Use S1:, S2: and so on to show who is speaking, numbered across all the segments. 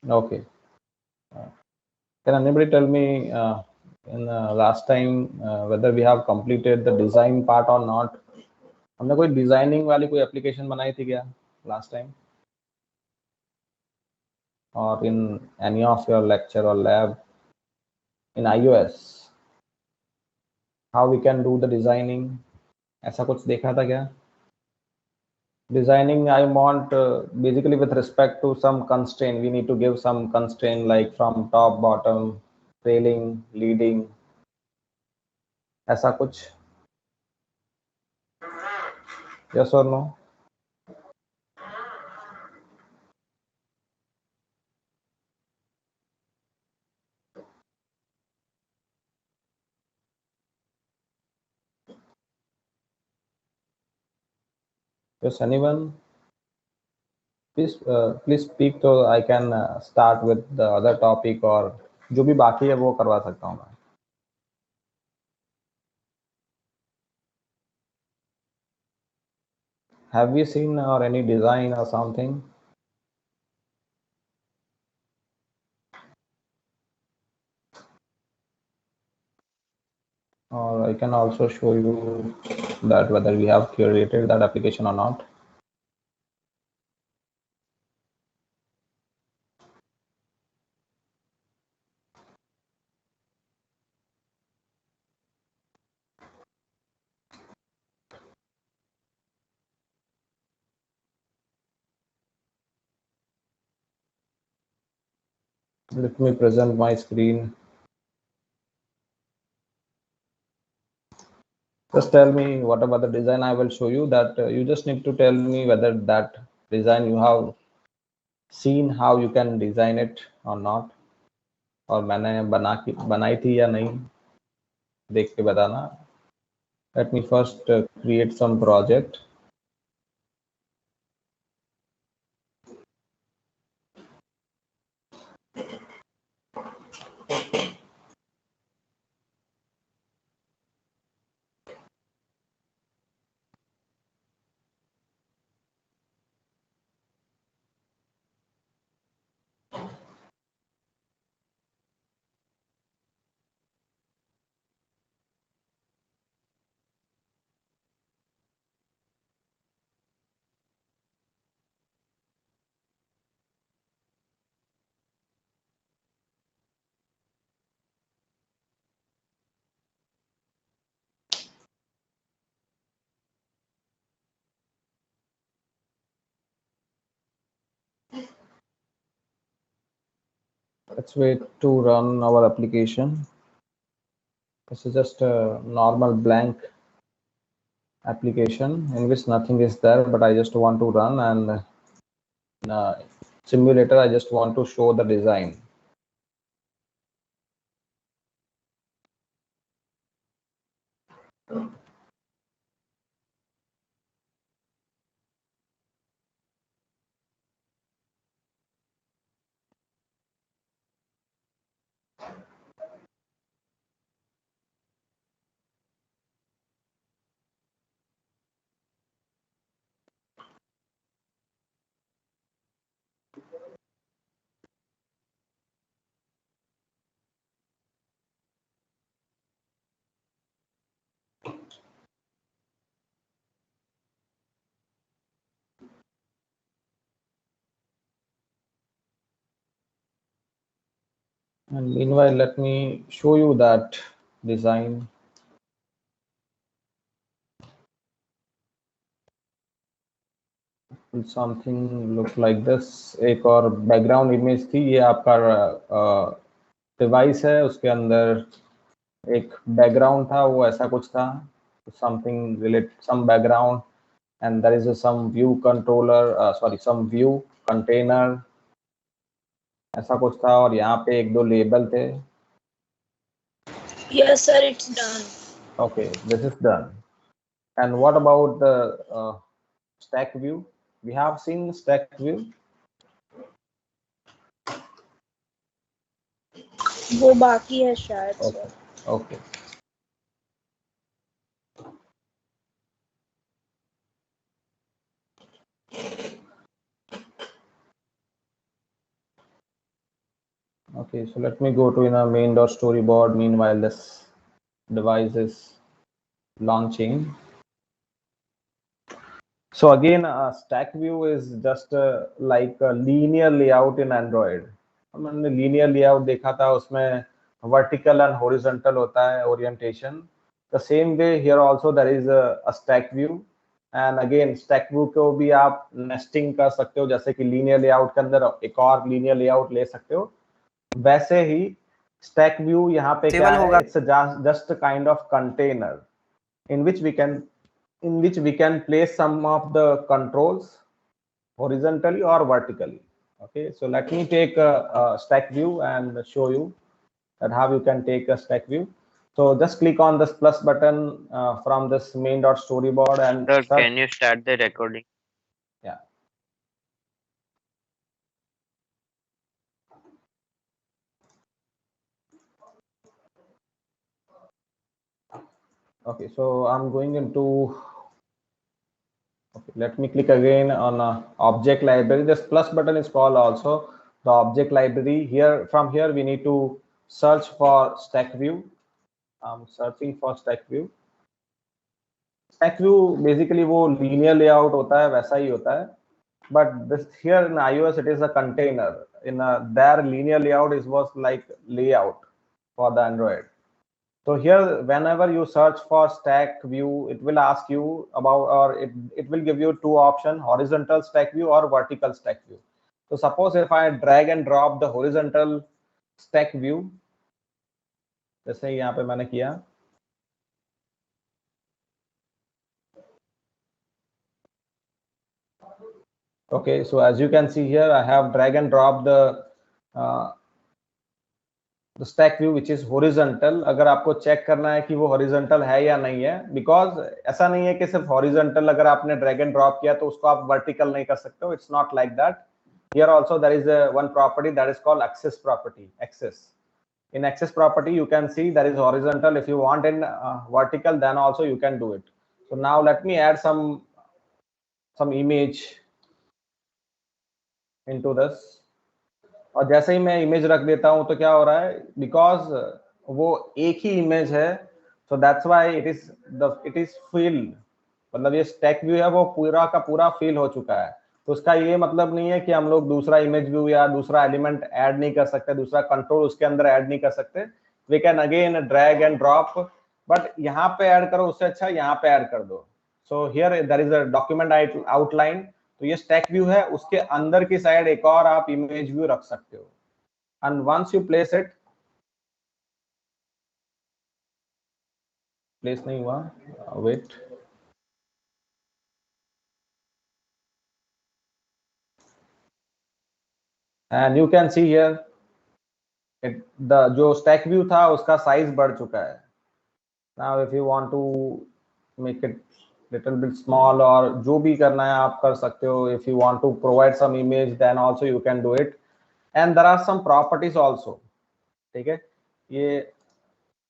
S1: Okay. Can anybody tell me in last time whether we have completed the design part or not? हमने कोई designing वाली कोई application बनाई थी क्या last time? Or in any of your lecture or lab in iOS? How we can do the designing? ऐसा कुछ देखा था क्या? Designing, I want basically with respect to some constraint. We need to give some constraint like from top, bottom, trailing, leading. ऐसा कुछ? Yes or no? Yes, anyone? Please speak so I can start with the other topic or जो भी बाकी है वो करवा सकता हूँ मैं. Have we seen or any design or something? Or I can also show you that whether we have created that application or not. Let me present my screen. Just tell me whatever the design I will show you, that you just need to tell me whether that design you have seen how you can design it or not, और मैंने बनाई थी या नहीं देख के बताना. Let me first create some project. Let's wait to run our application. This is just a normal blank application in which nothing is there, but I just want to run, and in a simulator I just want to show the design. And meanwhile, let me show you that design. Something look like this. एक और background image थी, ये आपका device है, उसके अंदर एक background था, वो ऐसा कुछ था, something relate some background, and there is some view controller, sorry, some view container, ऐसा कुछ था, और यहाँ पे एक दो लेबल थे.
S2: Yes, sir, it's done.
S1: Okay, this is done. And what about the stack view? We have seen stack view.
S2: वो बाकी है शायद
S1: Okay.
S2: Sir.
S1: Okay. Okay, so let me go to in a main.storyboard. Meanwhile, this device is launching. So again, stack view is just like a linear layout in Android. हमने linear layout देखा था, उसमें vertical and horizontal होता है orientation. The same way here also there is a stack view. And again stack view को भी आप nesting कर सकते हो, जैसे कि linear layout के अंदर एक और linear layout ले सकते हो, वैसे ही stack view यहाँ पे क्या है, it's just a kind of container in which we can place some of the controls horizontally or vertically. Okay, so let me take a stack view and show you that how you can take a stack view. So just click on this plus button from this main.storyboard and
S3: Sir,
S1: search.
S3: can you start the recording?
S1: Yeah. Okay, so I'm going into. Okay, let me click again on object library. This plus button is called also the object library. Here, from here, we need to search for stack view. I'm searching for stack view. Stack view basically वो linear layout होता है, वैसा ही होता है. But this here in iOS it is a container. In their linear layout is was like layout for the Android. So here, whenever you search for stack view, it will ask you about, or it will give you two options: horizontal stack view or vertical stack view. So suppose if I drag and drop the horizontal stack view, जैसे यहाँ पे मैंने किया, okay, so as you can see here, I have drag and drop the stack view which is horizontal. अगर आपको check करना है कि वो horizontal है या नहीं है, because ऐसा नहीं है कि सिर्फ horizontal अगर आपने drag and drop किया तो उसको आप vertical नहीं कर सकते हो. It's not like that. Here also there is a one property that is called axis property. Axis. In axis property you can see there is horizontal. If you want in vertical, then also you can do it. So now let me add some image into this. और जैसे ही मैं image रख देता हूं तो क्या हो रहा है, बिकॉज वो एक ही इमेज है, so that's why it is fill, मतलब ये स्टैक व्यू है वो पूरा का पूरा फिल हो चुका है. तो उसका ये मतलब नहीं है कि हम लोग दूसरा इमेज व्यू या दूसरा एलिमेंट ऐड नहीं कर सकते, दूसरा कंट्रोल उसके अंदर ऐड नहीं कर सकते. We can again drag and drop, but यहाँ पे ऐड करो उससे अच्छा यहाँ पे ऐड कर दो. So here there is a document outline. तो ये स्टैक व्यू है, उसके अंदर की साइड एक और आप इमेज व्यू रख सकते हो. And once you place it, place नहीं हुआ, wait, and you can see here the जो स्टैक व्यू था उसका साइज बढ़ चुका है. Now if you want to make it little bit small और जो भी करना है आप कर सकते हो. if you want to provide some image then also you can do it, and there are some properties also. ठीक है, ये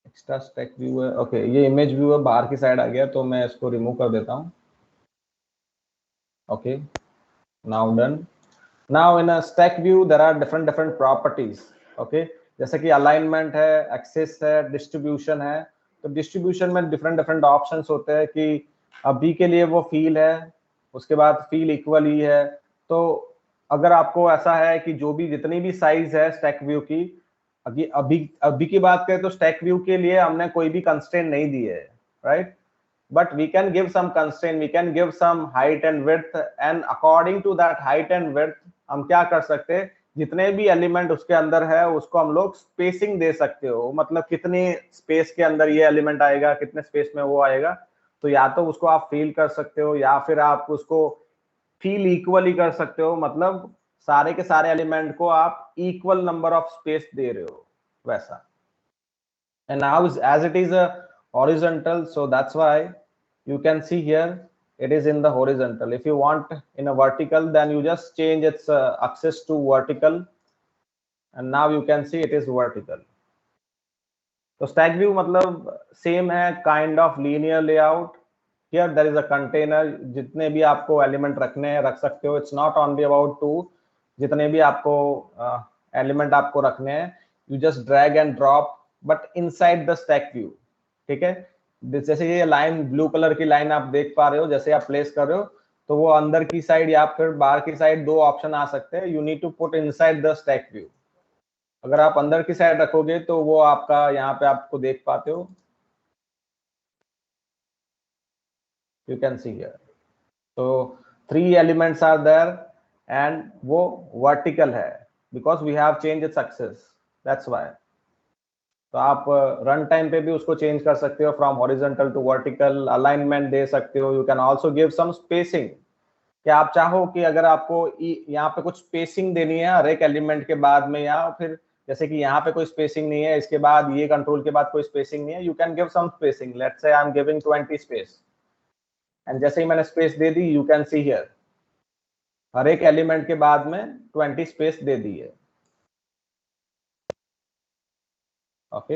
S1: एक्स्ट्रा स्टैक व्यू है. ओके, ये इमेज व्यू है, बाहर की साइड आ गया तो मैं इसको रिमूव कर देता हूँ. Okay, now done. Now in a stack view there are different properties. Okay, जैसे कि अलाइनमेंट है, एक्सेस है, डिस्ट्रीब्यूशन है. तो डिस्ट्रीब्यूशन में डिफरेंट ऑप्शंस होते हैं कि अभी के लिए वो फील है, उसके बाद फील इक्वल ही है. तो अगर आपको ऐसा है कि जो भी जितनी भी साइज है स्टैक व्यू की, अभी की बात करें तो स्टैक व्यू के लिए हमने कोई भी कंस्ट्रेंट नहीं दी है, right? But we can give some constraint, we can give some height and width, and according to that height and width हम क्या कर सकते हैं, जितने भी एलिमेंट उसके अंदर है उसको हम लोग स्पेसिंग दे सकते हो. मतलब कितने स्पेस के अंदर ये एलिमेंट आएगा, कितने स्पेस में वो आएगा. तो या तो उसको आप फील कर सकते हो या फिर आप उसको फील इक्वली कर सकते हो. मतलब सारे के सारे एलिमेंट को आप इक्वल नंबर ऑफ स्पेस दे रहे हो, वैसा. And now as it is a horizontal, so that's why you can see here it is in the horizontal. If you want in a vertical, then you just change its axis to vertical, and now you can see it is vertical. तो stack view मतलब same है, kind of linear layout. Here there is a container, जितने भी आपको element रखने हैं रख सकते हो. It's not only about 2, जितने भी आपको एलिमेंट आपको रखने हैं. You just drag and drop but inside the stack view, ठीक है। जैसे ये लाइन, ब्लू कलर की लाइन आप देख पा रहे हो, जैसे आप प्लेस कर रहे हो तो वो अंदर की साइड या फिर बाहर की साइड दो ऑप्शन आ सकते हैं। You need to put inside the stack view. अगर आप अंदर की साइड रखोगे तो वो आपका यहाँ पे आपको देख पाते हो, यू कैन सी हियर। तो 3 एलिमेंट्स आर देयर एंड वो वर्टिकल है because we have change its axis, that's why. तो आप रन टाइम पे भी उसको चेंज कर सकते हो from horizontal to vertical, alignment दे सकते हो। You can also give some spacing, कि आप चाहो कि अगर आपको यहाँ पे कुछ स्पेसिंग देनी है हर एक एलिमेंट के बाद में, या फिर जैसे कि यहाँ पे कोई स्पेसिंग नहीं है, इसके बाद ये कंट्रोल के बाद कोई स्पेसिंग नहीं है, you can give some spacing. Let's say I am giving 20 space, and जैसे ही मैंने स्पेस दे दी, यू कैन सी हियर हर एक एलिमेंट के बाद में 20 स्पेस दे दी है। ओके,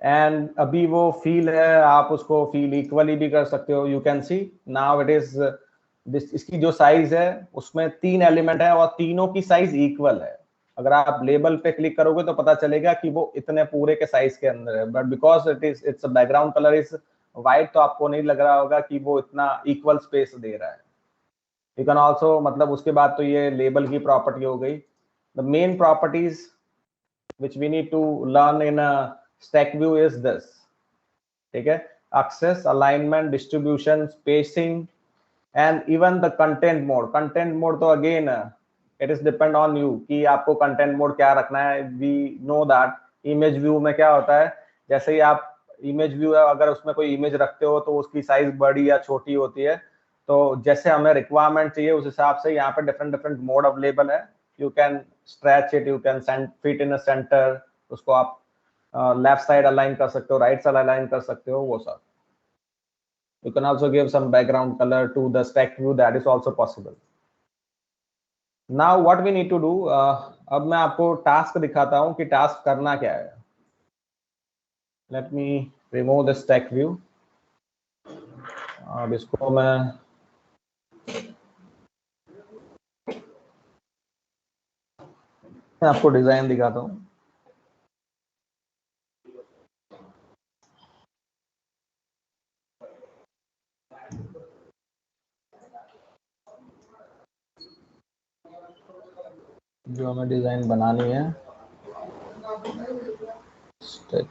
S1: एंड अभी वो फील है, आप उसको फील इक्वली भी कर सकते हो। You can C now it is this, इसकी जो साइज है उसमें 3 एलिमेंट है और तीनों की साइज इक्वल है। अगर आप लेबल पे क्लिक करोगे तो पता चलेगा कि वो इतने पूरे के साइज के अंदर है, but because it's background colour is white, तो आपको नहीं लग रहा होगा कि वो इतना इक्वल स्पेस दे रहा है। यू कैन ऑल्सो, मतलब उसके बाद तो ये लेबल की प्रॉपर्टी हो गई। The main properties which we need to learn in a stack view is this, ठीक है। access, alignment, distribution, spacing and even the content mode. content mode तो again it is depend on you कि आपको content mode क्या रखना है। we know that image view में क्या होता है, जैसे ही आप image view है, अगर उसमें कोई image रखते हो तो उसकी size बड़ी या छोटी होती है, तो जैसे हमें रिक्वायरमेंट चाहिए उस हिसाब से यहाँ पे डिफरेंट डिफरेंट मोड अवेलेबल है। You can stretch it, you can fit in centre, उसको आप लेफ्ट साइड अलाइन कर सकते हो, राइट साइड अलाइन कर सकते हो, वो सब। You can also give some background colour to the stack view, that is also possible. Now what we need to do, अब मैं आपको टास्क दिखाता हूँ कि टास्क करना क्या है। Let me remove the stack view. अब इसको मैं आपको डिजाइन दिखाता हूँ। जो हमें डिजाइन बनानी है, stack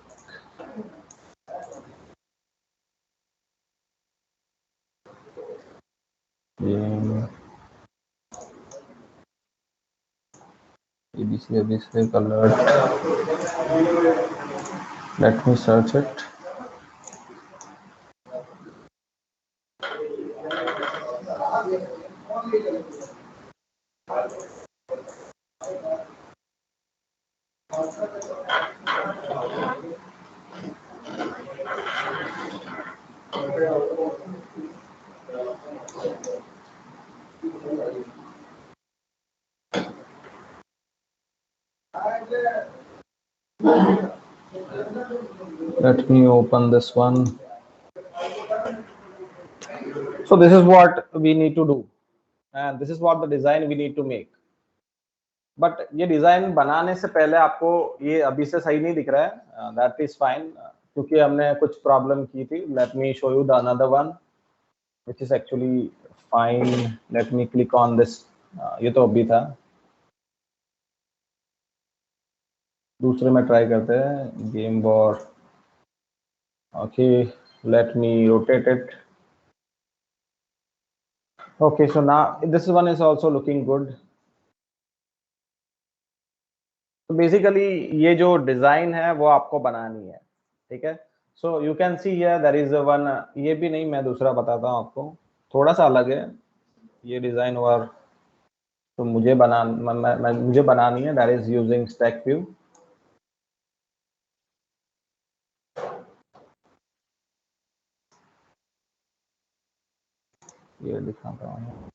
S1: ABC color. Let me search it. Let me open this one. So this is what we need to do, and this is what the design we need to make. But ये design बनाने से पहले आपको ये अभी से सही नहीं दिख रहा है, दैट इज फाइन, क्योंकि हमने कुछ प्रॉब्लम की थी। Let me show you the another one which is actually fine. Let me click on this, ये तो अभी था, दूसरे में ट्राई करते हैं, game war. Okay, let me rotate it. Okay, so now this one is also looking good. तो basically ये जो डिजाइन है वो आपको बनानी है, ठीक है। So you can see here there is one, ये भी नहीं, मैं दूसरा बताता हूँ आपको, थोड़ा सा अलग है ये डिजाइन। और तो मुझे मुझे बनानी है, that is using stack view. ये दिखाता हूँ।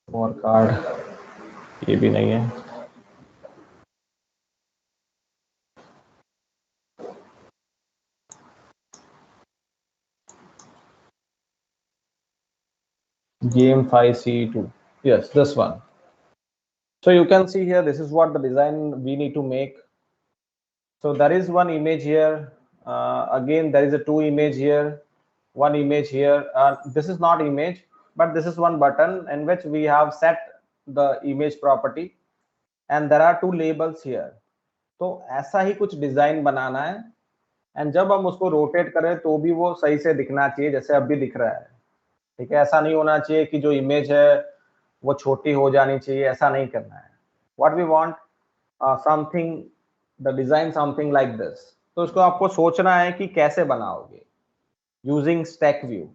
S1: और कार्ड, ये भी नहीं है। Game 5C2. Yes, this one. So you can see here, this is what the design we need to make. So there is one image here. Again, there is a two image here, one image here. This is not image, but this is one button in which we have set the image property, and there are two labels here. तो ऐसा ही कुछ design बनाना है, and जब हम उसको rotate करें तो भी वो सही से दिखना चाहिए जैसे अब भी दिख रहा है. ठीक है, ऐसा नहीं होना चाहिए कि जो इमेज है वो छोटी हो जानी चाहिए, ऐसा नहीं करना है. What we want something, the design something like this. तो इसको आपको सोचना है कि कैसे बनाओगे यूजिंग स्टैक व्यू.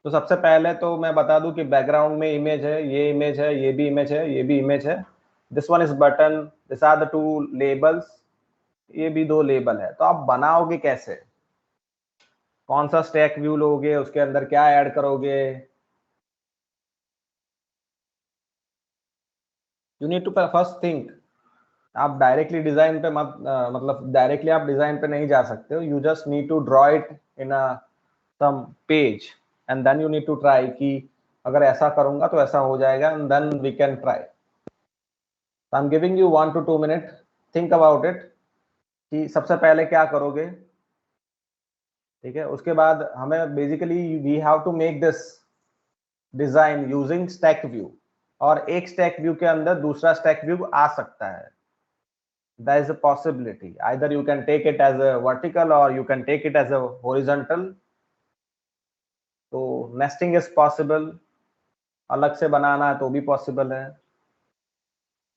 S1: तो सबसे पहले तो मैं बता दूं कि बैकग्राउंड में इमेज है, ये इमेज है, ये भी इमेज है, ये भी इमेज है. This one is button, this are the two labels, ये भी दो लेबल है. तो आप बनाओगे कैसे, कौन सा स्टैक व्यू लोगे, उसके अंदर क्या ऐड करोगे. You need to first think. आप डायरेक्टली डिजाइन पे मत मतलब डायरेक्टली आप डिजाइन पे नहीं जा सकते हो. You just need to draw it in a some page and then you need to try कि अगर ऐसा करूंगा तो ऐसा हो जाएगा, and then we can try. I am giving you 1 to 2 minute, think about it कि सबसे पहले क्या करोगे. ठीक है, उसके बाद हमें basically we have to make this design using stack view, और एक स्टैक व्यू के अंदर दूसरा स्टैक व्यू आ सकता है. There is a possibility either you can take it as a vertical or you can take it as a horizontal. तो nesting is possible, अलग से बनाना है तो भी possible है,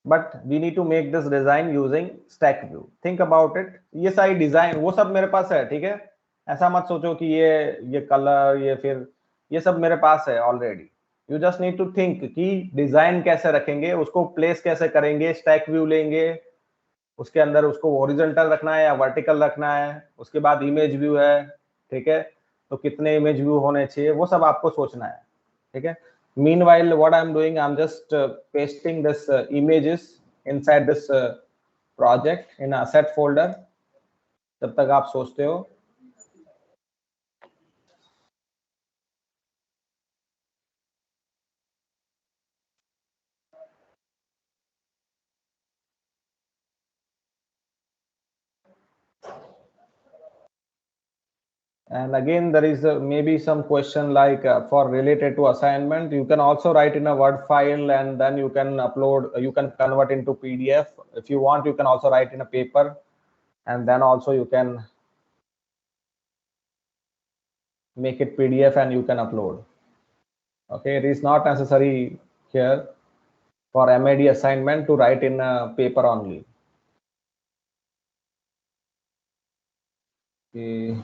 S1: but we need to make this design using stack view. think about it. ये सारी design वो सब मेरे पास है. ठीक है, ऐसा मत सोचो कि ये कलर ये फिर ये सब मेरे पास है already. You just need to think कि डिजाइन कैसे रखेंगे, उसको प्लेस कैसे करेंगे. स्टैक व्यू लेंगे, उसके अंदर उसको हॉरिजॉन्टल रखना है या वर्टिकल रखना है. उसके बाद इमेज व्यू है. ठीक है, तो कितने इमेज व्यू होने चाहिए वो सब आपको सोचना है. ठीक है, meanwhile what I'm doing, I'm just pasting this images inside this project in a asset folder. तब तक आप सोचते हो. And again there is maybe some question like for related to assignment, you can also write in a word file and then you can upload, you can convert into PDF. If you want, you can also write in a paper, and then also you can make it PDF and you can upload. Okay, it is not necessary here for MAD assignment to write in a paper only. Okay.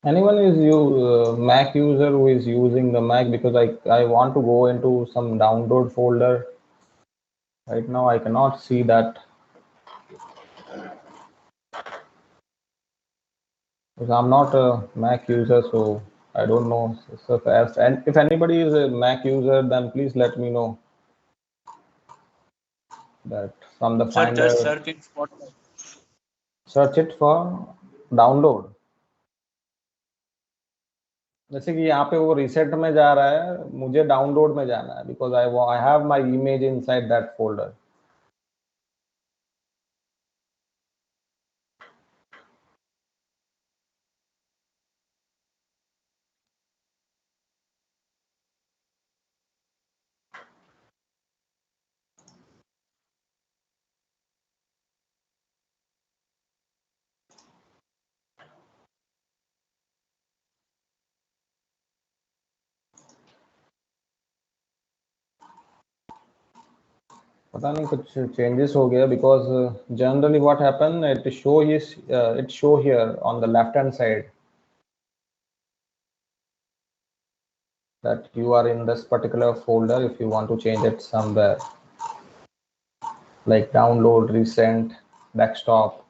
S1: Anyone is you Mac user who is using the Mac, because I want to go into some download folder. Right now I cannot see that because I'm not a Mac user, so I don't know. So fast. And if anybody is a Mac user, then please let me know that from the
S3: Sir,
S1: Finder.
S3: just search in Spotlight.
S1: Search it for download. जैसे कि यहाँ पे वो reset में जा रहा है, मुझे डाउनलोड में जाना है because I have my image inside that folder. पता नहीं कुछ चेंजेस हो गया because generally what happen it show here on the left hand side that you are in this particular folder if you want to change it somewhere like download, recent, desktop.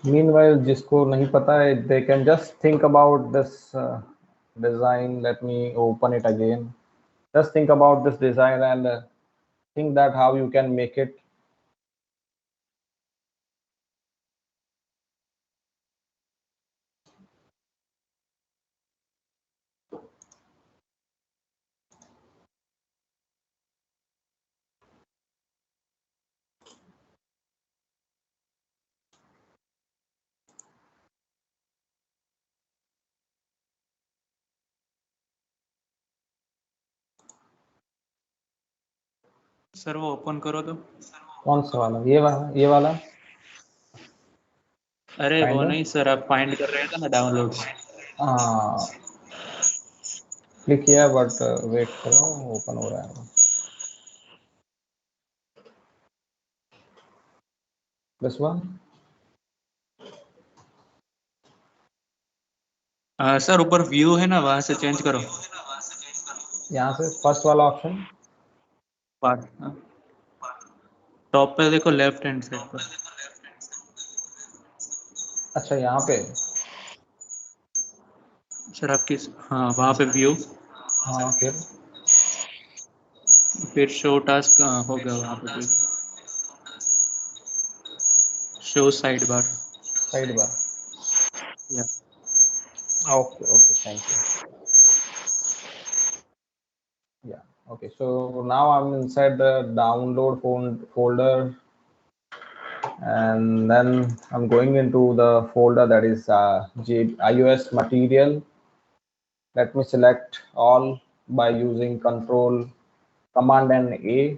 S1: Meanwhile, जिसको नहीं पता है, they can just think about this design. Let me open it again. Just think about this design and think that how you can make it.
S3: Sir वो open करो तो.
S1: कौन सा वाला? ये वाला
S3: अरे वो
S1: Finder?
S3: नहीं सर, आप फाइंड कर रहे थे ना डाउनलोड.
S1: हाँ, क्लिक किया बट वेट करो, ओपन हो रहा है. This one.
S3: सर ऊपर व्यू है ना, वहां से चेंज करो.
S1: यहाँ से फर्स्ट वाला ऑप्शन.
S3: पार्ट टॉप पे देखो, लेफ्ट हैंड साइड पर.
S1: अच्छा, यहाँ पे.
S3: सर आपकी, हाँ वहाँ पे व्यू,
S1: हाँ,
S3: फिर शो टास्क होगा वहाँ पे कोई. Show side bar.
S1: Side bar.
S3: या
S1: Okay, thank you. Yeah, okay. So now I'm inside the download folder, and then I'm going into the folder that is iOS material. Let me select all by using Command and A,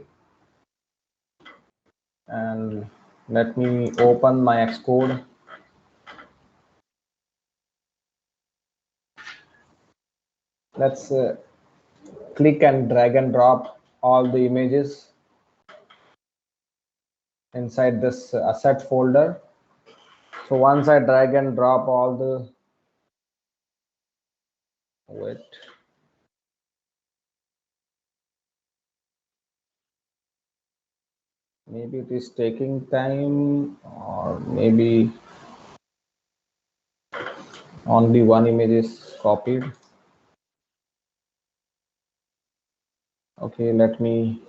S1: and let me open my Xcode. Let's click and drag and drop all the images inside this asset folder. So once I drag and drop all the, wait, maybe it is taking time, or maybe only one image is copied. Okay, let me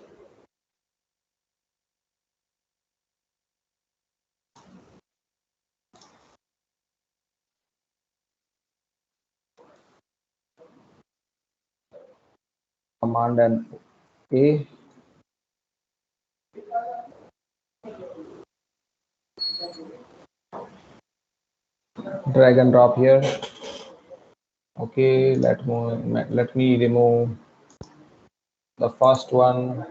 S1: Command and A. drag and drop here. Okay, let me remove the first one.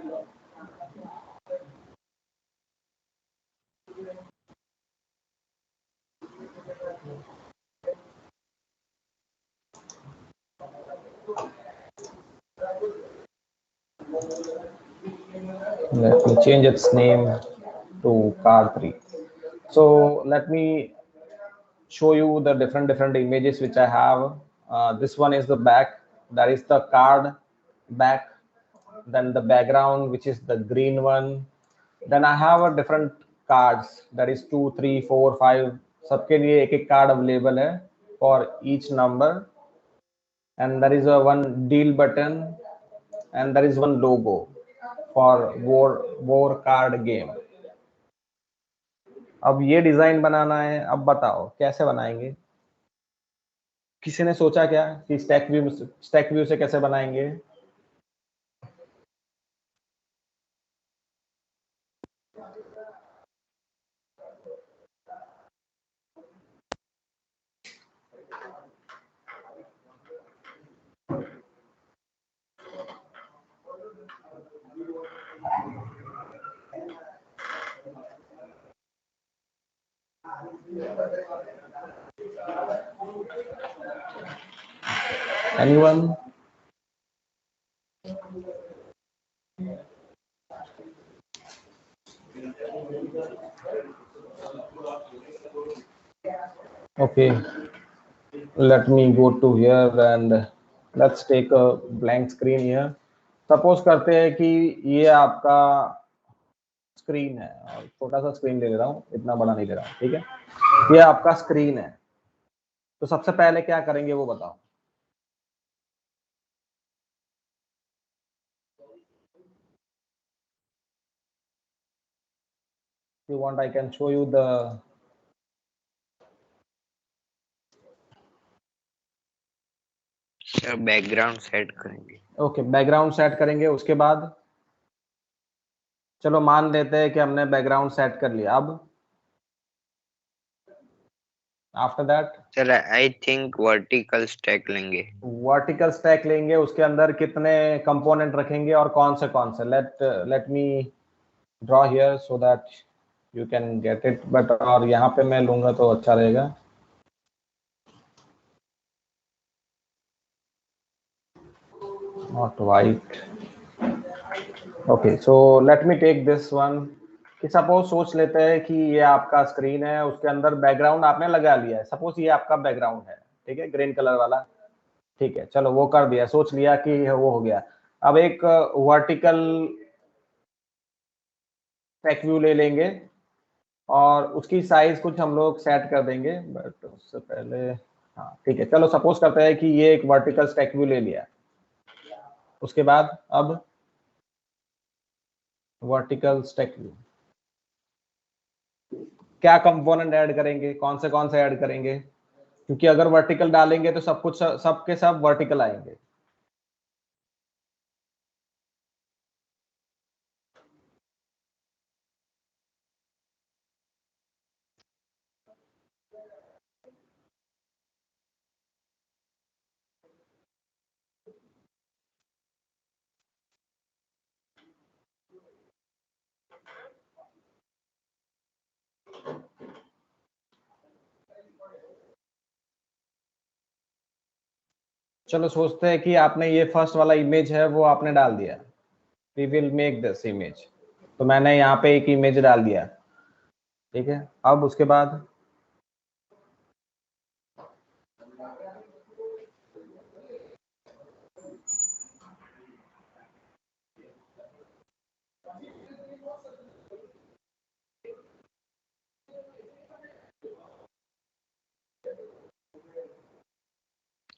S1: Let me change its name to card3. So let me show you the different images which I have. This one is the back, that is the card back. Then the background, which is the green one. Then I have a different cards, that is 2, 3, 4, 5. सबके लिए एक एक card available है for each number. And there is a one deal button, and there is one logo for war card game. अब ये design बनाना है, अब बताओ कैसे बनाएंगे? किसी ने सोचा क्या कि स्टैक व्यू से कैसे बनाएंगे? Anyone? Okay, let me go to here and let's take a blank screen here. Suppose करते हैं कि ये आपका स्क्रीन है, और छोटा सा स्क्रीन ले रहा हूँ, इतना बड़ा नहीं ले रहा हूँ, ठीक है? ये आपका स्क्रीन है, तो सबसे पहले क्या करेंगे वो बताओ। If you want, I can show you the
S4: sir background set करेंगे।
S1: ओके, बैकग्राउंड सेट करेंगे। उसके बाद चलो मान लेते हैं कि हमने बैकग्राउंड सेट कर लिया। अब after that
S4: sir I think vertical stack लेंगे।
S1: वर्टिकल स्टैक लेंगे, उसके अंदर कितने कंपोनेंट रखेंगे और कौन से let me draw here so that you can get it. But और यहाँ पे मैं लूंगा तो अच्छा रहेगा। Not white. Okay, so let me take this one. कि सपोज सोच लेते हैं कि ये आपका स्क्रीन है, उसके अंदर बैकग्राउंड आपने लगा लिया है। सपोज ये आपका बैकग्राउंड है, ठीक है, ग्रीन कलर वाला, ठीक है। चलो वो कर दिया, सोच लिया कि वो हो गया। अब एक वर्टिकल स्टैक व्यू ले लेंगे और उसकी साइज कुछ हम लोग सेट कर देंगे, बट उससे पहले हाँ ठीक है। चलो सपोज करते हैं कि ये एक वर्टिकल स्टैक व्यू ले लिया। उसके बाद अब वर्टिकल स्टैक व्यू क्या कंपोनेंट ऐड करेंगे, कौन से ऐड करेंगे? क्योंकि अगर वर्टिकल डालेंगे तो सब कुछ सबके सब वर्टिकल आएंगे। चलो सोचते हैं कि आपने ये फर्स्ट वाला इमेज है वो आपने डाल दिया। We will make this image, तो मैंने यहाँ पे एक इमेज डाल दिया, ठीक है। अब उसके बाद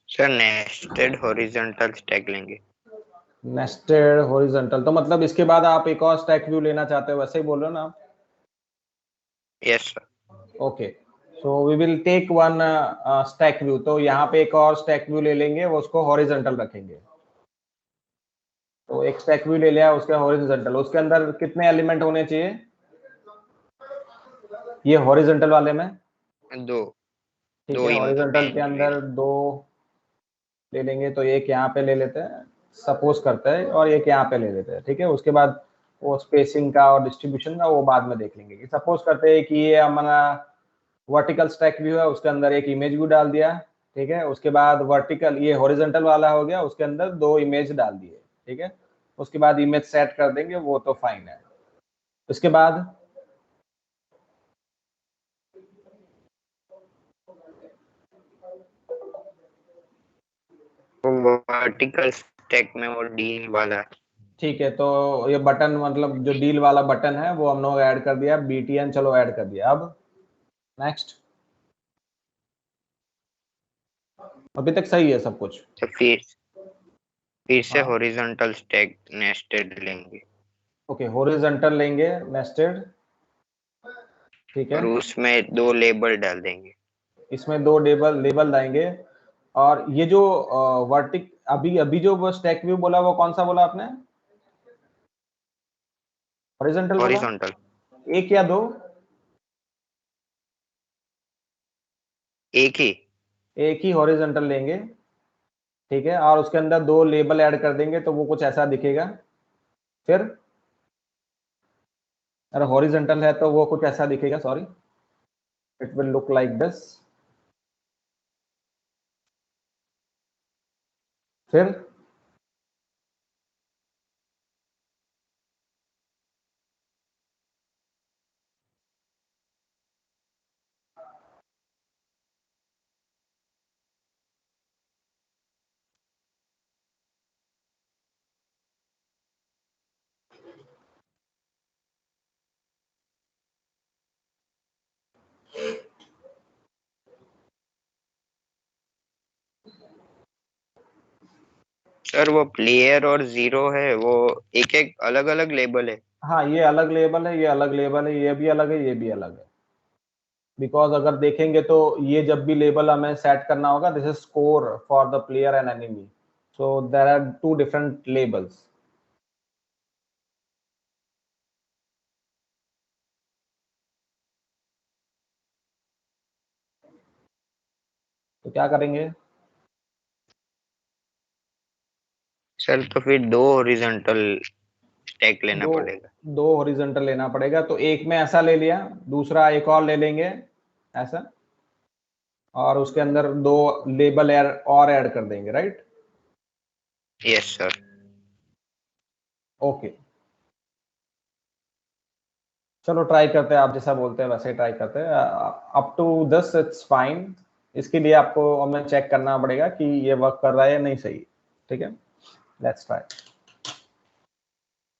S4: सर नेस्टेड हॉरिजॉन्टल स्टैक लेंगे।
S1: नेस्टेड हॉरिजॉन्टल, तो मतलब इसके बाद आप एक और स्टैक व्यू लेना चाहते हो, वैसे ही बोल रहे हो ना आप?
S4: Yes sir.
S1: Okay, so we will take one stack view. तो यहाँ पे एक और स्टैक व्यू ले लेंगे, वो उसको हॉरिजॉन्टल रखेंगे। तो एक स्टैक व्यू ले लिया, उसका हॉरिजॉन्टल, उसके अंदर कितने एलिमेंट होने चाहिए ये हॉरिजॉन्टल वाले में?
S4: 2।
S1: ठीक
S4: दो
S1: है, हॉरिजॉन्टल के
S4: इमेज
S1: अंदर दो ले लेंगे, तो एक यहाँ पे ले लेते हैं सपोज करते हैं, और एक यहाँ पे ले लेते हैं। ठीक है, उसके बाद वो स्पेसिंग का और डिस्ट्रीब्यूशन का वो बाद में देख लेंगे। कि सपोज करते हैं कि ये हमारा वर्टिकल स्टैक व्यू है, उसके अंदर एक इमेज व्यू डाल दिया। ठीक है, उसके बाद वर्टिकल ये हॉरिजॉन्टल वाला हो गया, उसके अंदर दो इमेज डाल दिए। ठीक है, उसके बाद इमेज सेट कर देंगे, वो तो फाइन है। उसके बाद
S4: वर्टिकल स्टैक में वो डीन वाला है।
S1: ठीक है, तो ये बटन मतलब जो डील वाला बटन है वो हम लोग ऐड कर दिया, BTN चलो ऐड कर दिया। अब नेक्स्ट, अभी तक सही है सब कुछ।
S4: तो फिर से
S1: हाँ,
S4: हॉरिजॉन्टल स्टैक नेस्टेड लेंगे
S1: ओके, हॉरिजॉन्टल लेंगे नेस्टेड। ठीक है,
S4: और उसमें दो लेबल डाल देंगे।
S1: इसमें दो लेबल लेबल देंगे। और ये जो वर्टिक अभी अभी जो स्टैक व्यू बोला वो कौन सा बोला आपने? हॉरिजॉन्टल बोला?
S4: हॉरिजॉन्टल
S1: एक या दो?
S4: एक ही।
S1: एक ही हॉरिजॉन्टल लेंगे। ठीक है, और उसके अंदर दो लेबल ऐड कर देंगे, तो वो कुछ ऐसा दिखेगा। फिर अगर हॉरिजॉन्टल है तो वो कुछ ऐसा दिखेगा, sorry, it will look like this. फिर
S4: सर वो प्लेयर और जीरो है, वो एक एक अलग अलग लेबल है।
S1: हाँ, ये अलग लेबल है, ये अलग लेबल है, ये भी अलग है, ये भी अलग है। बिकॉज अगर देखेंगे तो ये जब भी लेबल हमें सेट करना होगा, this is score for the player and enemy, so there are two different labels. तो क्या करेंगे?
S4: सर तो फिर दो हॉरिजॉन्टल स्टैक लेना
S1: दो
S4: पड़ेगा।
S1: दो हॉरिजॉन्टल लेना पड़ेगा, तो एक में ऐसा ले लिया, दूसरा एक और ले लेंगे ऐसा, और उसके अंदर दो लेबल और ऐड कर देंगे, राइट?
S4: Yes sir.
S1: ओके, चलो ट्राई करते हैं, आप जैसा बोलते हैं वैसे ट्राई करते हैं। Up to this it's fine. इसके लिए आपको हमें चेक करना पड़ेगा कि ये वर्क कर रहा है या नहीं सही। ठीक है, लेट्स ट्राई।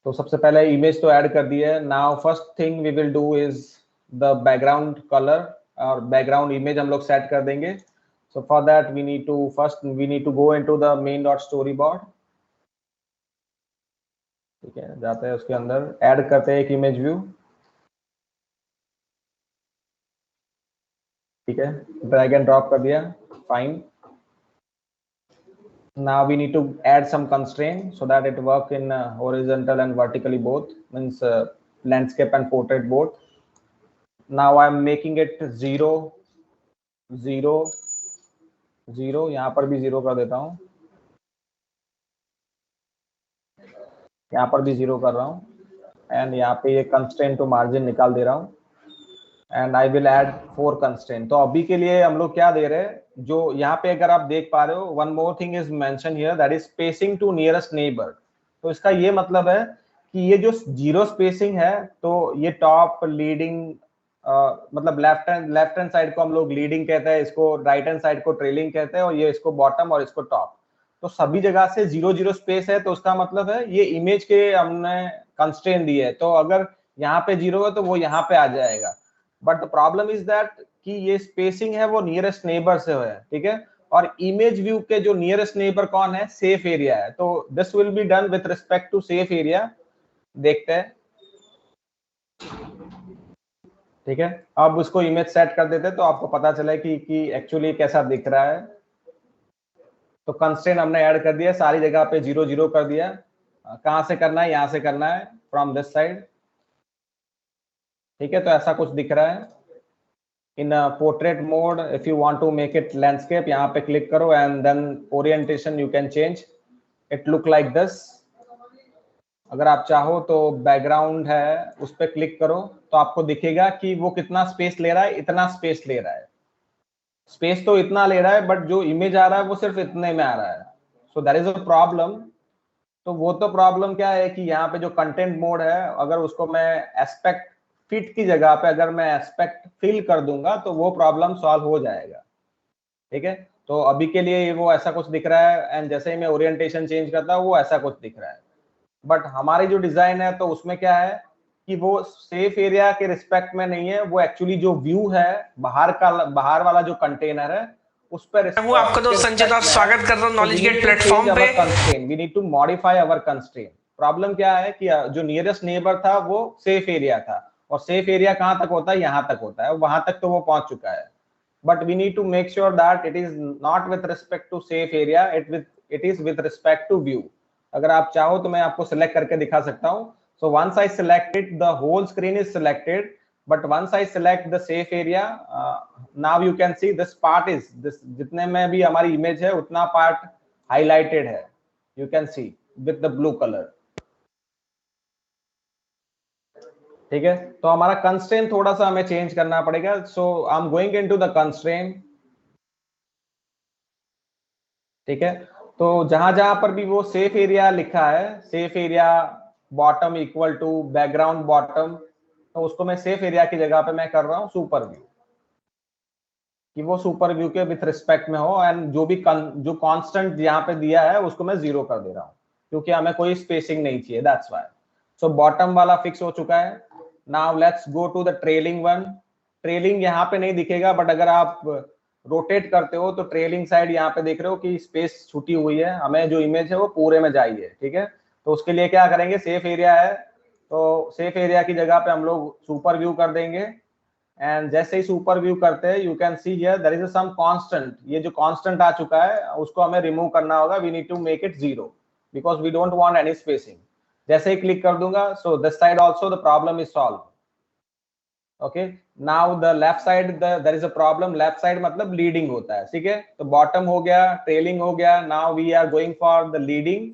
S1: तो सबसे पहले इमेज तो ऐड कर दी है। Now first thing we will do is the background colour और बैकग्राउंड इमेज हम लोग सेट कर देंगे। So for that we need to go into the main dot storyboard. ठीक है, जाते हैं उसके अंदर, ऐड करते हैं एक इमेज व्यू। ठीक है, ड्रैग एंड ड्रॉप कर दिया, fine. Now we need to add some constraint so that it work in horizontal and vertically both, means landscape and portrait both. Now I'm making it 0 0 0, यहाँ पर भी 0 कर देता हूँ, यहाँ पर भी 0 कर रहा हूँ, एंड यहाँ पे ये कंस्ट्रेंट टू मार्जिन निकाल दे रहा हूँ, and I will add 4 constraint. तो अभी के लिए हम लोग क्या दे रहे हैं, जो यहाँ पे अगर आप देख पा रहे हो, one more thing is mention here, that is spacing to nearest neighbour. तो इसका ये मतलब है कि ये जो 0 स्पेसिंग है, तो ये टॉप लीडिंग मतलब लेफ्ट हैंड साइड को हम लोग लीडिंग कहते हैं, इसको राइट हैंड साइड को ट्रेलिंग कहते हैं, और ये इसको बॉटम और इसको टॉप। तो सभी जगह से 0 0 स्पेस है, तो उसका मतलब है ये इमेज के हमने कंस्ट्रेंट दी है, तो अगर यहाँ पे 0 है तो वो यहाँ पे आ जाएगा। But the problem is that कि ये स्पेसिंग है वो नियरेस्ट नेबर से है। ठीक है, और इमेज व्यू के जो नियरेस्ट नेबर कौन है, सेफ एरिया है। तो this will be done with respect to safe area. देखते हैं। ठीक है, अब उसको इमेज सेट कर देते हैं, तो आपको पता चले कि एक्चुअली कैसा दिख रहा है। तो कंस्ट्रेंट हमने ऐड कर दिया, सारी जगह पे 0 0 कर दिया। कहां से करना है, यहां से करना है, फ्रॉम दिस साइड। ठीक है, तो ऐसा कुछ दिख रहा है। in a portrait mode. If you want to make it landscape, यहाँ पे click करो and then orientation you can change it look like this. अगर आप चाहो तो बैकग्राउंड है उस पर क्लिक करो तो आपको दिखेगा कि वो कितना स्पेस ले रहा है, इतना स्पेस ले रहा है, स्पेस तो इतना ले रहा है बट जो इमेज आ रहा है वो सिर्फ इतने में आ रहा है. सो दैट इज अ प्रॉब्लम. तो वो तो प्रॉब्लम क्या है कि यहाँ पे जो कंटेंट मोड है अगर उसको मैं एस्पेक्ट फिट की जगह पे अगर मैं एस्पेक्ट फिल कर दूंगा तो वो प्रॉब्लम सॉल्व हो जाएगा. ठीक है, तो अभी के लिए वो ऐसा कुछ दिख रहा है एंड जैसे ही मैं ओरिएंटेशन चेंज करता हूँ वो ऐसा कुछ दिख रहा है. बट हमारी जो डिजाइन है तो उसमें क्या है कि वो सेफ एरिया के रिस्पेक्ट में नहीं है, वो एक्चुअली जो व्यू है बाहर वाला जो कंटेनर है उस पर
S5: वो आपका दोस्त संजय दास स्वागत कर रहा हूँ नॉलेज गेट प्लेटफॉर्म पे.
S1: Constraint we need to modify our constraint. Problem क्या है कि जो नियरेस्ट नेबर था वो सेफ एरिया था और सेफ एरिया कहां तक होता है, यहाँ तक होता है, वहां तक तो वो पहुंच चुका है. But we need to make sure that it is not with respect to safe area, it is with respect to view. अगर आप चाहो तो मैं आपको सिलेक्ट करके दिखा सकता हूं. So once I select it the whole screen is selected, but once I select the safe area, now you can see this part is this, जितने में भी हमारी इमेज है उतना पार्ट हाईलाइटेड है, you can see with the blue color. ठीक है, तो हमारा कंस्ट्रेंट थोड़ा सा हमें चेंज करना पड़ेगा. So I am going into the constraint. ठीक है, तो जहां जहां पर भी वो सेफ एरिया लिखा है, safe area bottom equal to background bottom, तो उसको मैं सेफ एरिया की जगह पे मैं कर रहा हूँ सुपर व्यू, कि वो सुपर व्यू के विथ रिस्पेक्ट में हो एंड जो भी जो कांस्टेंट यहाँ पे दिया है उसको मैं 0 कर दे रहा हूँ क्योंकि हमें कोई स्पेसिंग नहीं चाहिए. That's why. सो बॉटम वाला फिक्स हो चुका है. Now let's go to the trailing one. Trailing यहाँ पे नहीं दिखेगा बट अगर आप रोटेट करते हो तो ट्रेलिंग साइड यहाँ पे देख रहे हो कि स्पेस छूटी हुई है, हमें जो इमेज है वो पूरे में जाइए. ठीक है, तो उसके लिए क्या करेंगे, सेफ एरिया है तो सेफ एरिया की जगह पे हम लोग सुपर व्यू कर देंगे एंड जैसे ही सुपर व्यू करते हैं you can see here there is some constant. ये जो कांस्टेंट आ चुका है उसको हमें रिमूव करना होगा. We need to make it 0 because we don't want any spacing. जैसे ही क्लिक कर दूंगा so this side also the problem is solve. Okay, now the left side there is a problem. Left side मतलब leading होता है. ठीक है, तो बॉटम हो गया, ट्रेलिंग हो गया. Now we are going for the leading.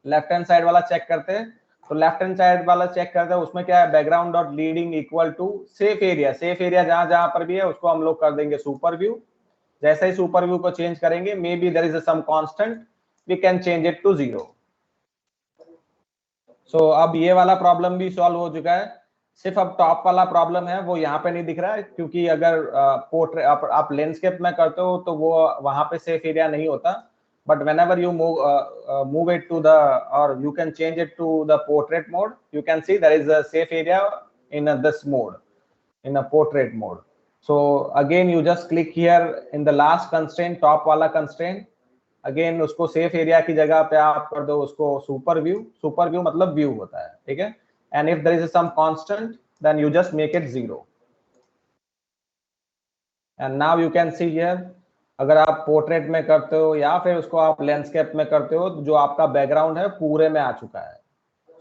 S1: Left hand side वाला चेक करते हैं. तो लेफ्ट हैंड साइड वाला चेक करते हैं, उसमें क्या है, background dot leading equal to safe area. Safe area जहां जहां पर भी है उसको हम लोग कर देंगे सुपर व्यू. जैसे ही सुपर व्यू को चेंज करेंगे, may be there is some constant, we can change it to 0. So अब ये वाला प्रॉब्लम भी सॉल्व हो चुका है. सिर्फ अब टॉप वाला प्रॉब्लम है वो यहाँ पे नहीं दिख रहा है क्योंकि अगर पोर्ट्रेट आप लैंडस्केप में करते हो तो वो वहां पे सेफ एरिया नहीं होता. But whenever you move it to the, or you can change it to the portrait mode, you can see there is a safe area in this mode, in a portrait mode. So again you just click here in the last constraint, top wala constraint. Again उसको safe area की जगह पे आप कर दो उसको super view. Super view मतलब view होता है. ठीक है, and if there is some constant then you just make it 0. And now you can see here, अगर आप पोर्ट्रेट में करते हो या फिर उसको आप लैंडस्केप में करते हो तो जो आपका बैकग्राउंड है पूरे में आ चुका है.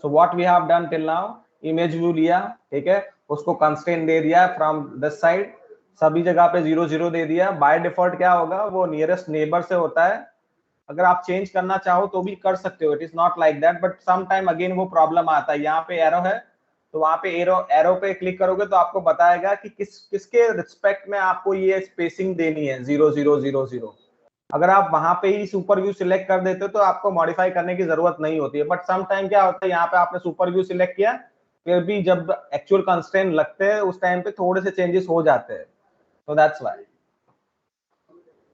S1: So what we have done till now, image view लिया. ठीक है, उसको कंस्ट्रेंट दे दिया फ्रॉम दिस साइड, सभी जगह पे 0 0 दे दिया. बाय डिफॉल्ट क्या होगा, वो नियरेस्ट नेबर से होता है. अगर आप चेंज करना चाहो तो भी कर सकते हो, it is not like that, but some time again वो प्रॉब्लम आता है. यहाँ पे एरो है तो वहां पे एरो पे क्लिक करोगे तो आपको बताएगा कि किसके रिस्पेक्ट में आपको ये स्पेसिंग देनी है 0 0 0 0. अगर आप वहां पे ही सुपर व्यू सिलेक्ट कर देते हो तो आपको मॉडिफाई करने की जरूरत नहीं होती है. बट सम टाइम क्या होता है, यहाँ पे आपने सुपर व्यू सिलेक्ट किया फिर भी जब एक्चुअल कंस्ट्रेंट लगते हैं उस टाइम पे थोड़े से चेंजेस हो जाते हैं. तो that's why,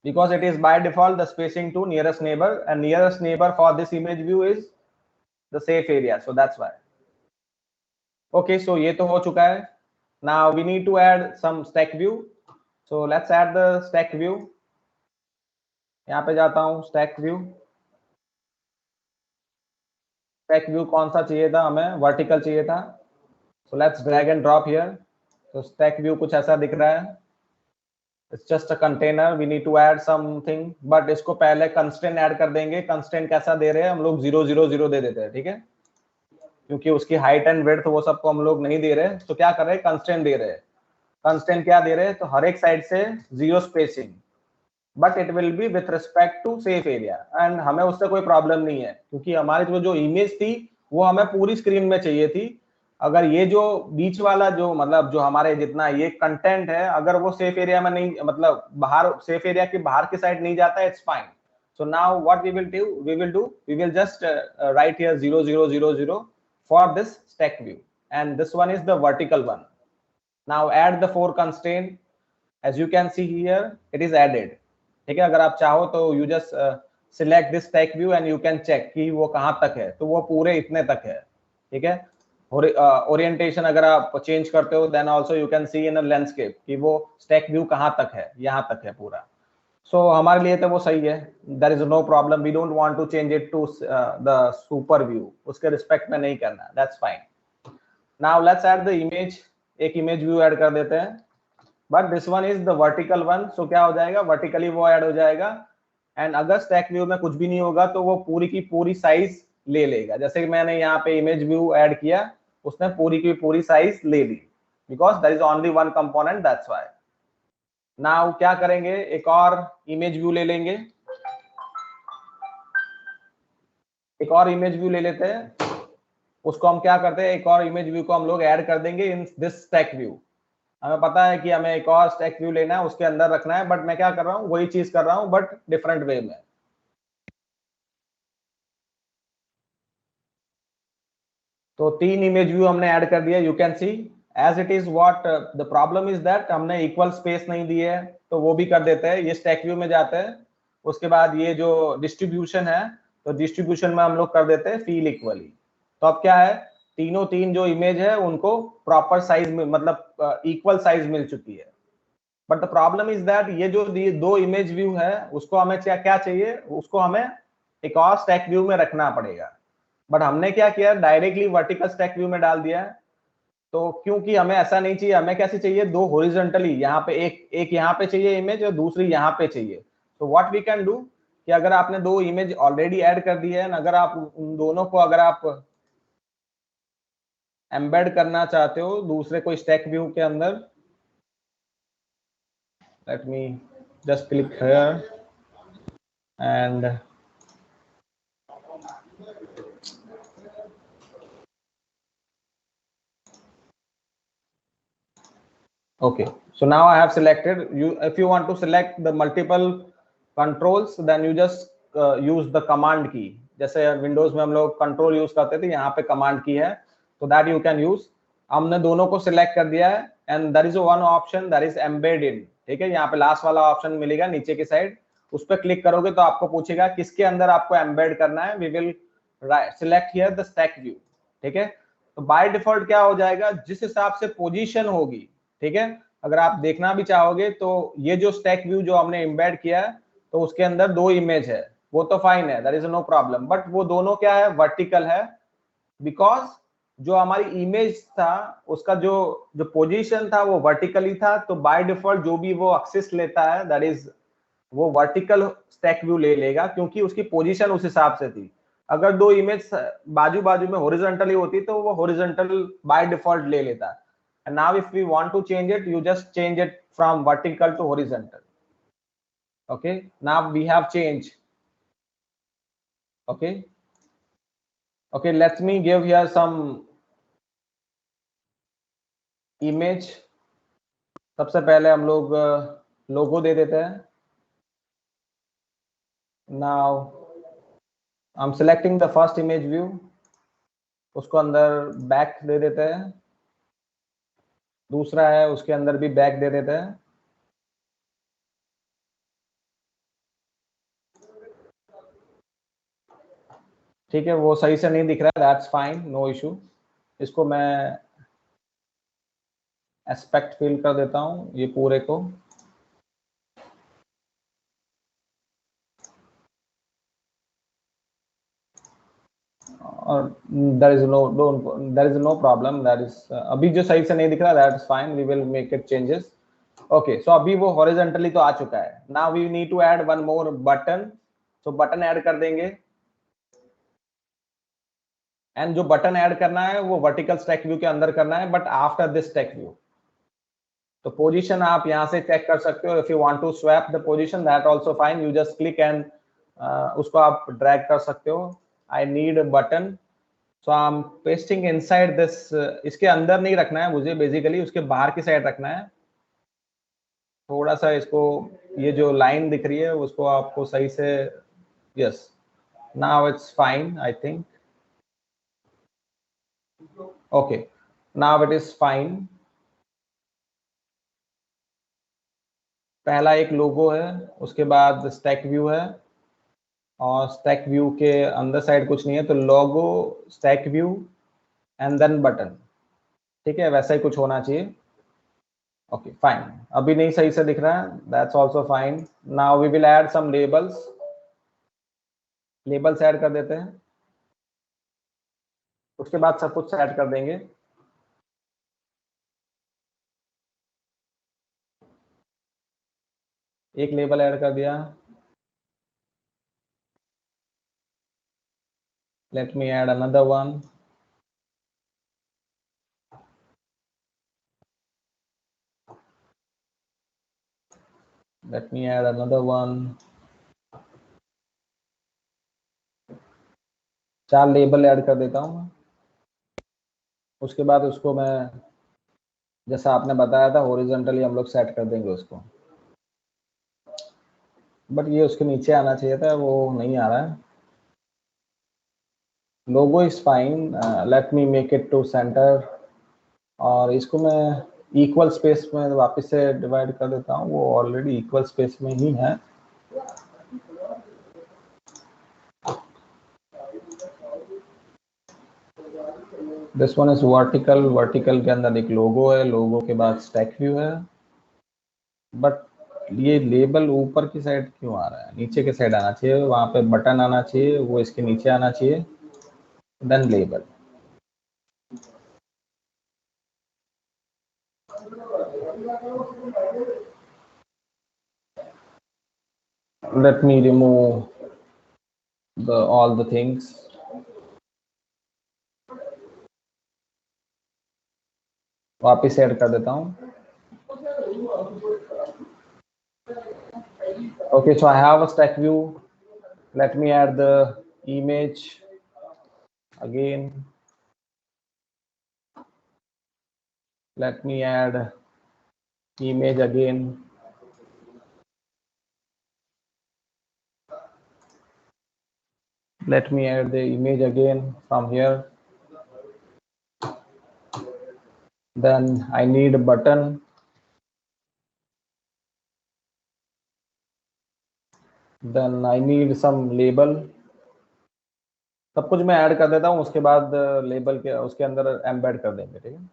S1: because it is by default the spacing to nearest neighbor and nearest neighbor for this image view is the safe area. So that's why. Okay, so ये तो हो चुका है. Now we need to add some stack view. So let's add the stack view. यहाँ पे जाता हूँ stack view. stack view कौन सा चाहिए था हमें, vertical चाहिए था. So let's drag and drop here. So stack view कुछ ऐसा दिख रहा है. It's just a container. We need to add something, but इसको पहले constraint add कर देंगे. constraint कैसा दे रहे हैं हम लोग, 0 0 0 दे देते हैं. ठीक है, क्योंकि उसकी हाइट एंड विड्थ वो सबको हम लोग नहीं दे रहे, तो क्या कर रहे हैं, कंस्ट्रेंट दे रहे हैं. कंस्ट्रेंट क्या दे रहे हैं, तो हर एक साइड से 0 spacing, but it will be with respect to safe area, and हमें उससे कोई प्रॉब्लम नहीं है क्योंकि हमारी जो इमेज थी वो हमें पूरी स्क्रीन में चाहिए थी। अगर ये जो बीच वाला जो मतलब जो हमारे जितना ये कंटेंट है अगर वो सेफ एरिया में नहीं, मतलब बाहर सेफ एरिया के बाहर की साइड नहीं जाता है, it's fine. So now what we will do, we will just write here 0 0 0 0 for this stack view, and this one is the vertical one. Now add the 4 constraint, as you can see here it is added, ठीक है। अगर आप चाहो तो you just select this stack view and you can check कि वो कहाँ तक है, तो वो पूरे इतने तक है, ठीक है। ओरिएंटेशन अगर आप चेंज करते हो then also you can see in a landscape कि वो stack view कहाँ तक है, यहाँ तक है पूरा। So हमारे लिए तो वो सही है, there is no problem, we don't want to change it to the super view, उसके रिस्पेक्ट में नहीं करना, that's fine. Now let's add the image, एक image view ऐड कर देते हैं, but this one is the vertical one, so क्या हो जाएगा, vertically वो ऐड हो जाएगा, and अगर stack view में कुछ भी नहीं होगा तो वो पूरी की पूरी साइज ले लेगा। जैसे कि मैंने यहाँ पे image view ऐड किया, उसने पूरी की पूरी साइज ले ली, because there is only one component, that's why. Now क्या करेंगे, एक और इमेज व्यू ले लेंगे, एक और इमेज व्यू ले लेते हैं, उसको हम क्या करते हैं, एक और इमेज व्यू को हम लोग ऐड कर देंगे इन दिस स्टैक व्यू। हमें पता है कि हमें एक और स्टैक व्यू लेना है, उसके अंदर रखना है, बट मैं क्या कर रहा हूँ, वही चीज कर रहा हूँ बट डिफरेंट वे में। तो 3 इमेज व्यू हमने ऐड कर दिया, you can C as it is what the problem is that हमने इक्वल स्पेस नहीं दी है, तो वो भी कर देते हैं। ये स्टैक व्यू में जाते हैं, उसके बाद ये जो डिस्ट्रीब्यूशन है, तो डिस्ट्रीब्यूशन में हम लोग कर देते हैं फील इक्वली। तो अब क्या है, तीनों तीन जो इमेज है उनको प्रॉपर साइज में मतलब इक्वल साइज मिल चुकी है। But the problem is that ये जो दो इमेज व्यू है उसको हमें क्या चाहिए, उसको हमें एक और स्टैक व्यू में रखना पड़ेगा। बट हमने क्या किया, डायरेक्टली वर्टिकल स्टैक व्यू में डाल दिया है। तो क्योंकि हमें ऐसा नहीं चाहिए, हमें कैसे चाहिए, दो हॉरिजॉन्टली, यहाँ पे एक यहाँ पे चाहिए इमेज और दूसरी यहाँ पे चाहिए। तो व्हाट वी कैन डू कि अगर आपने दो इमेज ऑलरेडी ऐड कर दी है, अगर आप उन दोनों को अगर आप एम्बेड करना चाहते हो दूसरे कोई स्टैक व्यू के अंदर, let me just click here and okay, so now I have selected you. If you want to select the multiple controls then you just use the command key. जैसे Windows में हम लोग control use करते थे, यहाँ पे command की है, तो दैट यू कैन यूज। हमने दोनों को सिलेक्ट कर दिया है and there is one option that is embed in, ठीक है। यहाँ पे लास्ट वाला ऑप्शन मिलेगा नीचे की साइड, उस पर क्लिक करोगे तो आपको पूछेगा किसके अंदर आपको एम्बेड करना है। We will select here the stack view, ठीक है। तो बाय डिफॉल्ट क्या हो जाएगा, जिस हिसाब से पोजीशन होगी, ठीक है। अगर आप देखना भी चाहोगे तो ये जो स्टैक व्यू जो हमने एम्बेड किया है तो उसके अंदर दो इमेज है, वो तो फाइन है, that is no problem. But वो दोनों क्या है, वर्टिकल है, बिकॉज जो हमारी इमेज था उसका जो पोजीशन था वो वर्टिकली था। तो बाय डिफॉल्ट जो भी वो एक्सिस लेता है दैट इज वो वर्टिकल स्टैक व्यू ले लेगा, क्योंकि उसकी पोजीशन उस हिसाब से थी। अगर दो इमेज बाजू बाजू में हॉरिजॉन्टली होती तो वो हॉरिजॉन्टल बाय डिफॉल्ट ले लेता। And now if we want to change it, you just change it from vertical to horizontal. Okay, now we have changed. Okay, okay, let me give here some image. सबसे पहले हम लोग लोगो दे देते हैं। Now I'm selecting the first image view, उसको अंदर back दे देते हैं, दूसरा है उसके अंदर भी बैक दे देते हैं। ठीक है, वो सही से नहीं दिख रहा है, दैट्स फाइन, नो इशू। इसको मैं एस्पेक्ट फिल कर देता हूं ये पूरे को। और there is no problem, that is अभी जो सही से नहीं दिख रहा, that is fine, we will make it changes. Okay, so अभी वो horizontally तो आ चुका है। Now we need to add one more button, so button add कर देंगे। एंड जो बटन ऐड करना है वो वर्टिकल स्टैक व्यू के अंदर करना है, but after this stack view. तो पोजीशन आप यहाँ से चेक कर सकते हो. If you want to swap the position that also fine, you just click and उसको आप ड्रैग कर सकते हो. I need button, so I am pasting inside this. इसके अंदर नहीं रखना है मुझे, बेसिकली उसके बाहर की साइड रखना है. थोड़ा सा इसको, ये जो लाइन दिख रही है उसको आपको सही से, yes, now it's fine I think. Okay, now it is fine. पहला एक लोगो है, उसके बाद स्टैक व्यू है, और स्टैक व्यू के अंदर साइड कुछ नहीं है, तो logo, stack view and then button. ठीक है, वैसा ही कुछ होना चाहिए. ओके फाइन, अभी नहीं सही से दिख रहा है, that's also fine. Now we will add some labels. Labels add कर देते हैं, उसके बाद सब कुछ ऐड कर देंगे. एक लेबल ऐड कर दिया. Let me add another one. Let me add another one. 4 label add कर देता हूँ. उसके बाद उसको मैं, जैसा आपने बताया था, हॉरिजॉन्टली हम लोग सेट कर देंगे उसको. बट ये उसके नीचे आना चाहिए था, वो नहीं आ रहा है. Logo is fine. Let me make it to centre, और इसको मैं इक्वल स्पेस में वापस से डिवाइड कर देता हूँ. वो ऑलरेडी इक्वल स्पेस में ही है. This one is vertical. Vertical के अंदर एक लोगो है, लोगो के बाद स्टैक व्यू है. बट ये लेबल ऊपर की साइड क्यों आ रहा है? नीचे के साइड आना चाहिए, वहां पे बटन आना चाहिए, वो इसके नीचे आना चाहिए, then label. Let me remove all the things. वापिस ऐड कर देता हूँ. Okay, so I have a stack view. Let me add the image again. Let me add image again. Let me add the image again from here. Then I need a button. Then I need some label. सब कुछ मैं add कर देता हूँ, उसके बाद label के उसके अंदर एम्बेड कर देंगे. ठीक है.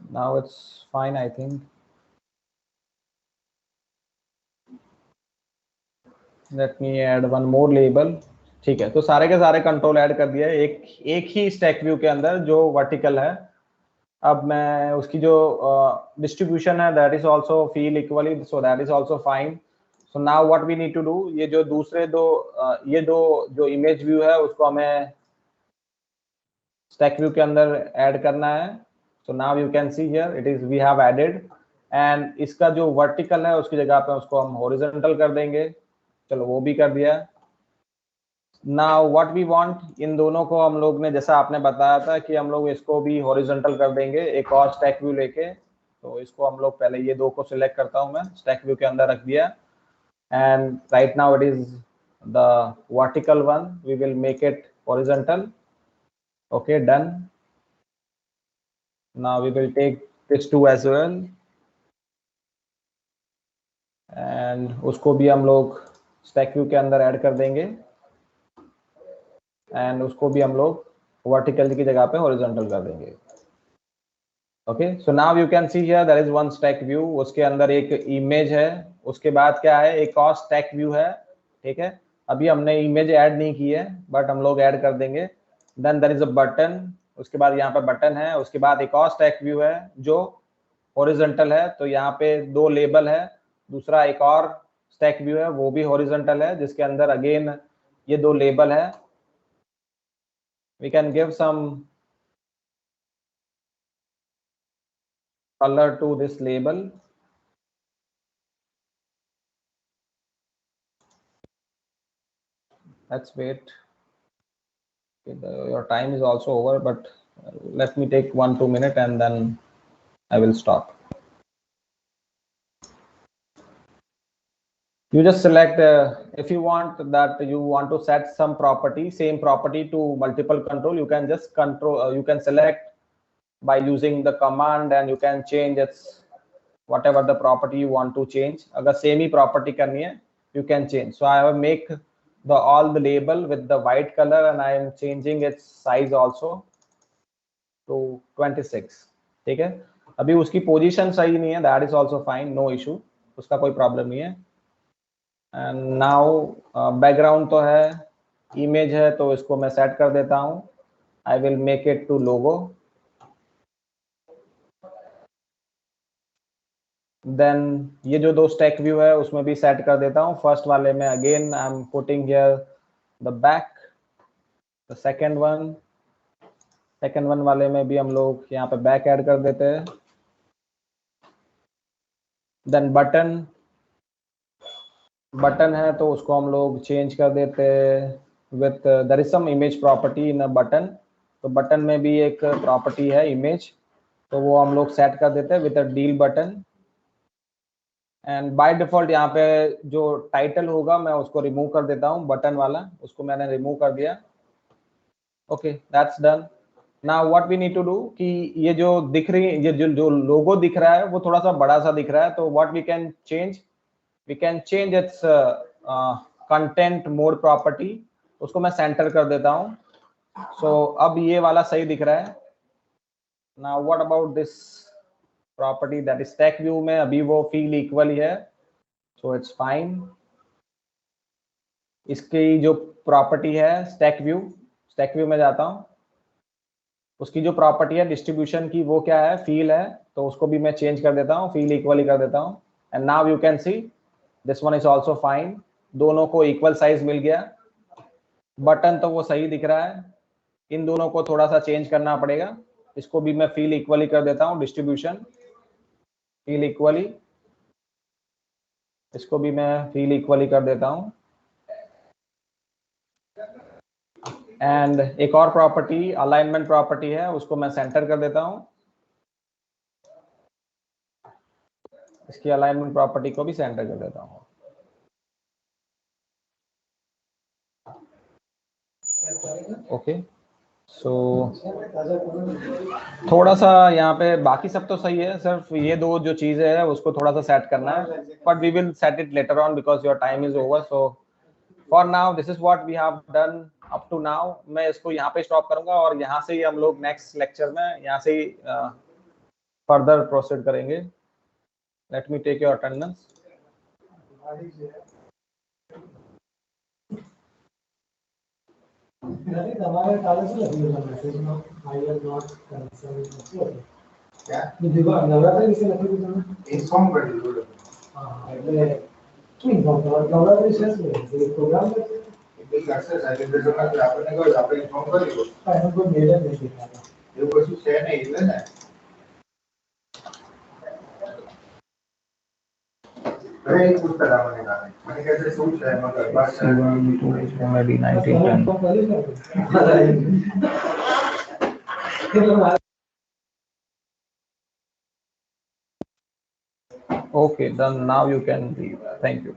S1: Now it's fine, I think. Let me add one more label. ठीक है, तो सारे के सारे कंट्रोल ऐड कर दिया है एक ही स्टैक व्यू के अंदर जो वर्टिकल है. अब मैं उसकी जो डिस्ट्रीब्यूशन है, that is also feel equally, so that is also fine. So now what we need to do, ये जो दूसरे दो ये दो जो इमेज व्यू है उसको हमें स्टैक व्यू के अंदर ऐड करना है. So now you can see here it is we have added. And इसका जो वर्टिकल है उसकी जगह पे उसको हम हॉरिजॉन्टल कर देंगे. चलो वो भी कर दिया. नाउ व्हाट वी वांट, इन दोनों को हम लोग ने, जैसा आपने बताया था कि हम लोग इसको भी हॉरिजॉन्टल कर देंगे एक और स्टैक व्यू लेके. तो इसको हम लोग पहले ये दो को सिलेक्ट करता हूं मैं, स्टैक व्यू के अंदर रख दिया. And right now it is the vertical one, we will make it horizontal. Okay, done. Now we will take this two as well, and उसको भी हम लोग स्टैक व्यू के अंदर ऐड कर देंगे. एंड उसको भी हम लोग वर्टिकल की जगह पे हॉरिजॉन्टल कर देंगे. Okay, so now you can see here there is one stack view. उसके अंदर एक इमेज है उसके बाद क्या है, एक और स्टैक व्यू है, ठीक है। अभी हमने इमेज ऐड नहीं की है, बट हम लोग ऐड कर देंगे। Then there is a button, उसके बाद यहाँ पे बटन है, उसके बाद एक और स्टैक व्यू है जो हॉरिजॉन्टल है, तो यहाँ पे 2 लेबल है। दूसरा एक और स्टैक व्यू है, वो भी हॉरिजॉन्टल है, जिसके अंदर अगेन ये 2 लेबल है। We can give some color to this label. Let's wait. Your time is also over, but let me take 1-2 minutes and then I will stop. You just select if you want that you want to set some property, same property to multiple control, you can just control, you can select by using the command and you can change its whatever the property you want to change. Agar same hi property karni hai, you can change. So I have make the all the label with the white color and I am changing its size also to 26. ठीक है, अभी उसकी position सही नहीं है, that is also fine, no issue, उसका कोई problem नहीं है। एंड नाउ बैकग्राउंड तो है, इमेज है, तो इसको मैं सेट कर देता हूँ। I will make it to logo. Then ये जो 2 स्टैक व्यू है उसमें भी सेट कर देता हूँ। फर्स्ट वाले में again I am putting here the back, the second one वाले में भी हम लोग यहाँ पे बैक ऐड कर देते हैं। देन बटन है तो उसको हम लोग चेंज कर देते हैं with there is some image property in a button, तो बटन में भी एक प्रॉपर्टी है इमेज, तो वो हम लोग सेट कर देते हैं with a deal button. And by default यहाँ पे जो टाइटल होगा मैं उसको रिमूव कर देता हूँ, बटन वाला, उसको मैंने रिमूव कर दिया। Okay, that's done. Now what we need to do कि ये जो दिख रही ये जो लोगो दिख रहा है वो थोड़ा सा बड़ा सा दिख रहा है, तो what we can change, we can change its content mode property, उसको मैं सेंटर कर देता हूँ। so अब ये वाला सही दिख रहा है। now what about this property that is stack view में अभी वो feel equal ही है, so it's fine। इसकी जो प्रॉपर्टी है stack view में जाता हूँ, उसकी जो प्रॉपर्टी है डिस्ट्रीब्यूशन की वो क्या है, फील है, तो उसको भी मैं चेंज कर देता हूँ, फील इक्वल ही कर देता हूँ। And now you can see this one is also fine, दोनों को इक्वल साइज मिल गया। बटन तो वो सही दिख रहा है, इन दोनों को थोड़ा सा चेंज करना पड़ेगा, इसको भी मैं फील इक्वली कर देता हूँ, डिस्ट्रीब्यूशन फील इक्वली, इसको भी मैं फील इक्वली कर देता हूँ। एंड एक और प्रॉपर्टी अलाइनमेंट प्रॉपर्टी है, उसको मैं सेंटर कर देता हूँ, इसकी अलाइनमेंट प्रॉपर्टी को भी सेंटर कर देता हूँ। ओके, सो थोड़ा सा यहाँ पे बाकी सब तो सही है, सिर्फ ये 2 जो चीजें है उसको थोड़ा सा सेट करना है, but we will set it later on because your time is over. So for now this is what we have done up to now. मैं इसको यहाँ पे स्टॉप करूंगा और यहाँ से ही हम लोग नेक्स्ट लेक्चर में यहाँ से ही फर्दर प्रोसीड करेंगे। Let me take your attendance. Maybe 1910. Okay, then now you can leave. Thank you.